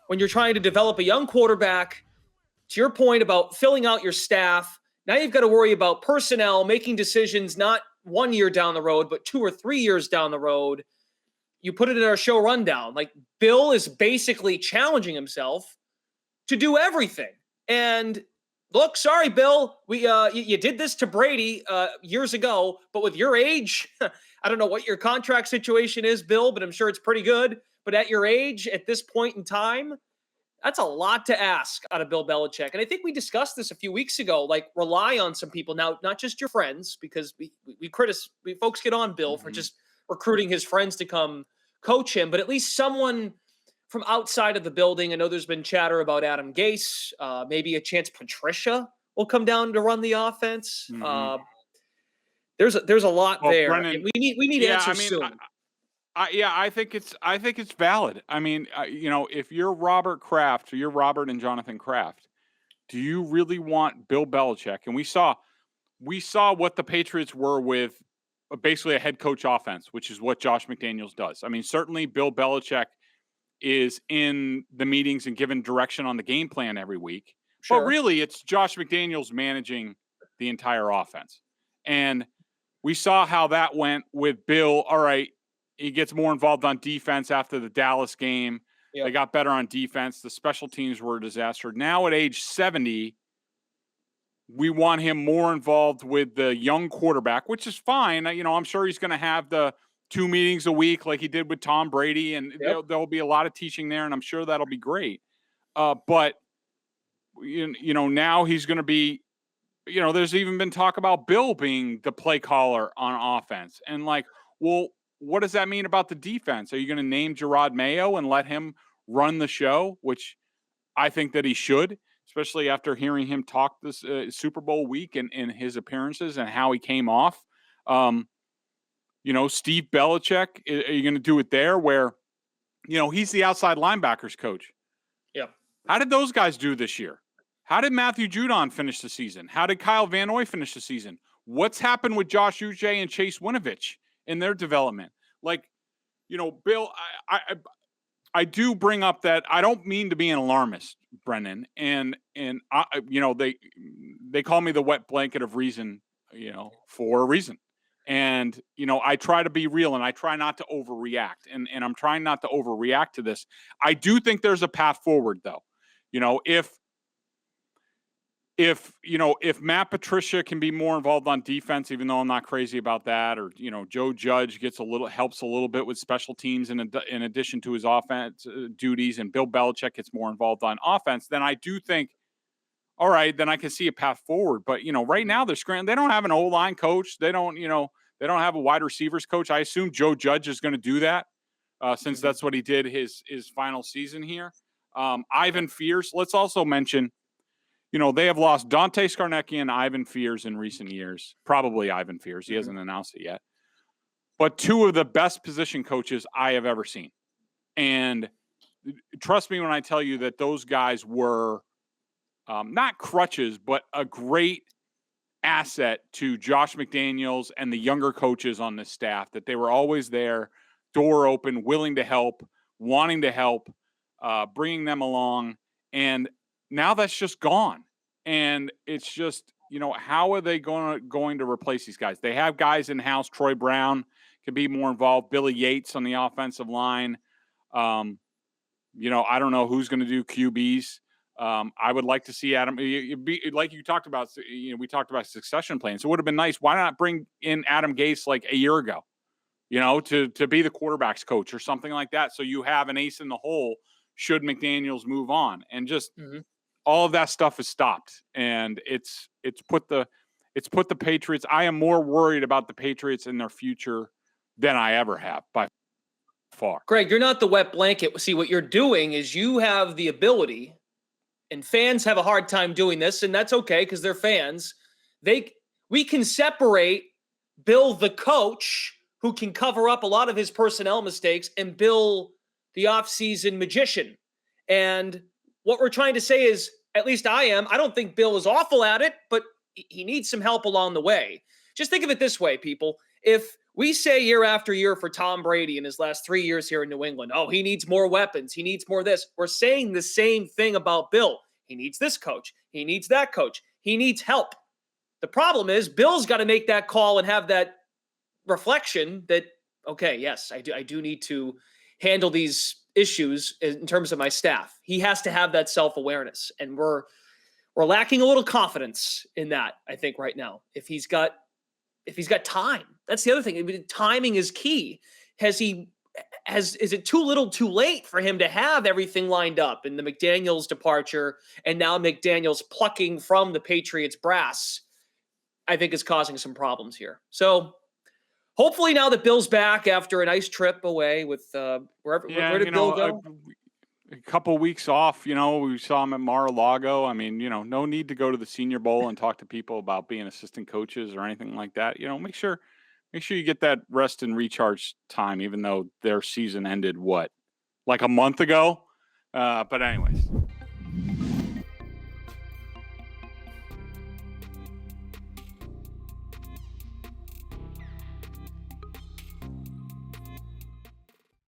when you're trying to develop a young quarterback, to your point about filling out your staff, now you've got to worry about personnel, making decisions not 1 year down the road, but 2 or 3 years down the road. You put it in our show rundown. Like, Bill is basically challenging himself to do everything. And look, sorry, Bill, you did this to Brady years ago, but with your age, I don't know what your contract situation is, Bill, but I'm sure it's pretty good. But at your age, at this point in time, that's a lot to ask out of Bill Belichick. And I think we discussed this a few weeks ago, like rely on some people. Now, not just your friends, because we folks get on Bill for just recruiting his friends to come coach him, but at least someone from outside of the building. I know there's been chatter about Adam Gase, maybe a chance Patricia will come down to run the offense. There's a lot there. Brendan, we need answers soon. I think it's valid. I mean, if you're Robert Kraft, or you're Robert and Jonathan Kraft, do you really want Bill Belichick? And we saw what the Patriots were with basically a head coach offense, which is what Josh McDaniels does. I mean, certainly Bill Belichick is in the meetings and giving direction on the game plan every week. Sure. But really, it's Josh McDaniels managing the entire offense. And we saw how that went with Bill. All right, he gets more involved on defense after the Dallas game. Yep. They got better on defense. The special teams were a disaster. Now at age 70, we want him more involved with the young quarterback, which is fine. I'm sure he's going to have the 2 meetings a week like he did with Tom Brady, and there'll be a lot of teaching there, and I'm sure that'll be great. But now he's going to be, there's even been talk about Bill being the play caller on offense. And well, what does that mean about the defense? Are you going to name Gerard Mayo and let him run the show, which I think that he should, especially after hearing him talk this Super Bowl week and his appearances and how he came off. Steve Belichick, are you going to do it there where, he's the outside linebackers coach? Yeah. How did those guys do this year? How did Matthew Judon finish the season? How did Kyle Van Noy finish the season? What's happened with Josh Uche and Chase Winovich in their development? Bill, I do bring up that I don't mean to be an alarmist, Brendan, and they call me the wet blanket of reason, for a reason. And, I try to be real and I try not to overreact, and I'm trying not to overreact to this. I do think there's a path forward though. If Matt Patricia can be more involved on defense, even though I'm not crazy about that, or, Joe Judge helps a little bit with special teams in addition to his offense duties, and Bill Belichick gets more involved on offense, then I do think, all right, then I can see a path forward. But, right now they're scrambling. They don't have an O-line coach. They don't have a wide receivers coach. I assume Joe Judge is going to do that since that's what he did his final season here. Ivan Fears. Let's also mention, they have lost Dante Scarnecchia and Ivan Fears in recent years. Probably Ivan Fears. He hasn't announced it yet. But 2 of the best position coaches I have ever seen. And trust me when I tell you that those guys were not crutches, but a great asset to Josh McDaniels and the younger coaches on this staff, that they were always there, door open, willing to help, wanting to help, bringing them along. And now that's just gone. And it's just, how are they going to replace these guys? They have guys in-house. Troy Brown can be more involved. Billy Yates on the offensive line. I don't know who's going to do QBs. I would like to see Adam, like you talked about, we talked about succession plans. It would have been nice. Why not bring in Adam Gase like a year ago, to be the quarterback's coach or something like that. So you have an ace in the hole should McDaniels move on, and just all of that stuff is stopped. And it's put the Patriots. I am more worried about the Patriots and their future than I ever have by far. Greg, you're not the wet blanket. See, what you're doing is you have the ability, and fans have a hard time doing this, and that's okay because they're fans. We can separate Bill the coach, who can cover up a lot of his personnel mistakes, and Bill the offseason magician. And what we're trying to say is, at least I don't think Bill is awful at it, but he needs some help along the way. Just think of it this way, people. If We say year after year for Tom Brady in his last 3 years here in New England, oh, he needs more weapons. He needs more this. We're saying the same thing about Bill. He needs this coach. He needs that coach. He needs help. The problem is Bill's got to make that call and have that reflection that, okay, yes, I do need to handle these issues in terms of my staff. He has to have that self-awareness. And we're lacking a little confidence in that, I think, right now. If he's got time. That's the other thing. I mean, timing is key. Is it too little too late for him to have everything lined up in the McDaniels departure and now McDaniels plucking from the Patriots brass, I think is causing some problems here. So hopefully now that Bill's back after a nice trip away with where did Bill go? A couple weeks off, we saw him at Mar-a-Lago. I mean, no need to go to the Senior Bowl and talk to people about being assistant coaches or anything like that. Make sure you get that rest and recharge time, even though their season ended like a month ago. But anyways.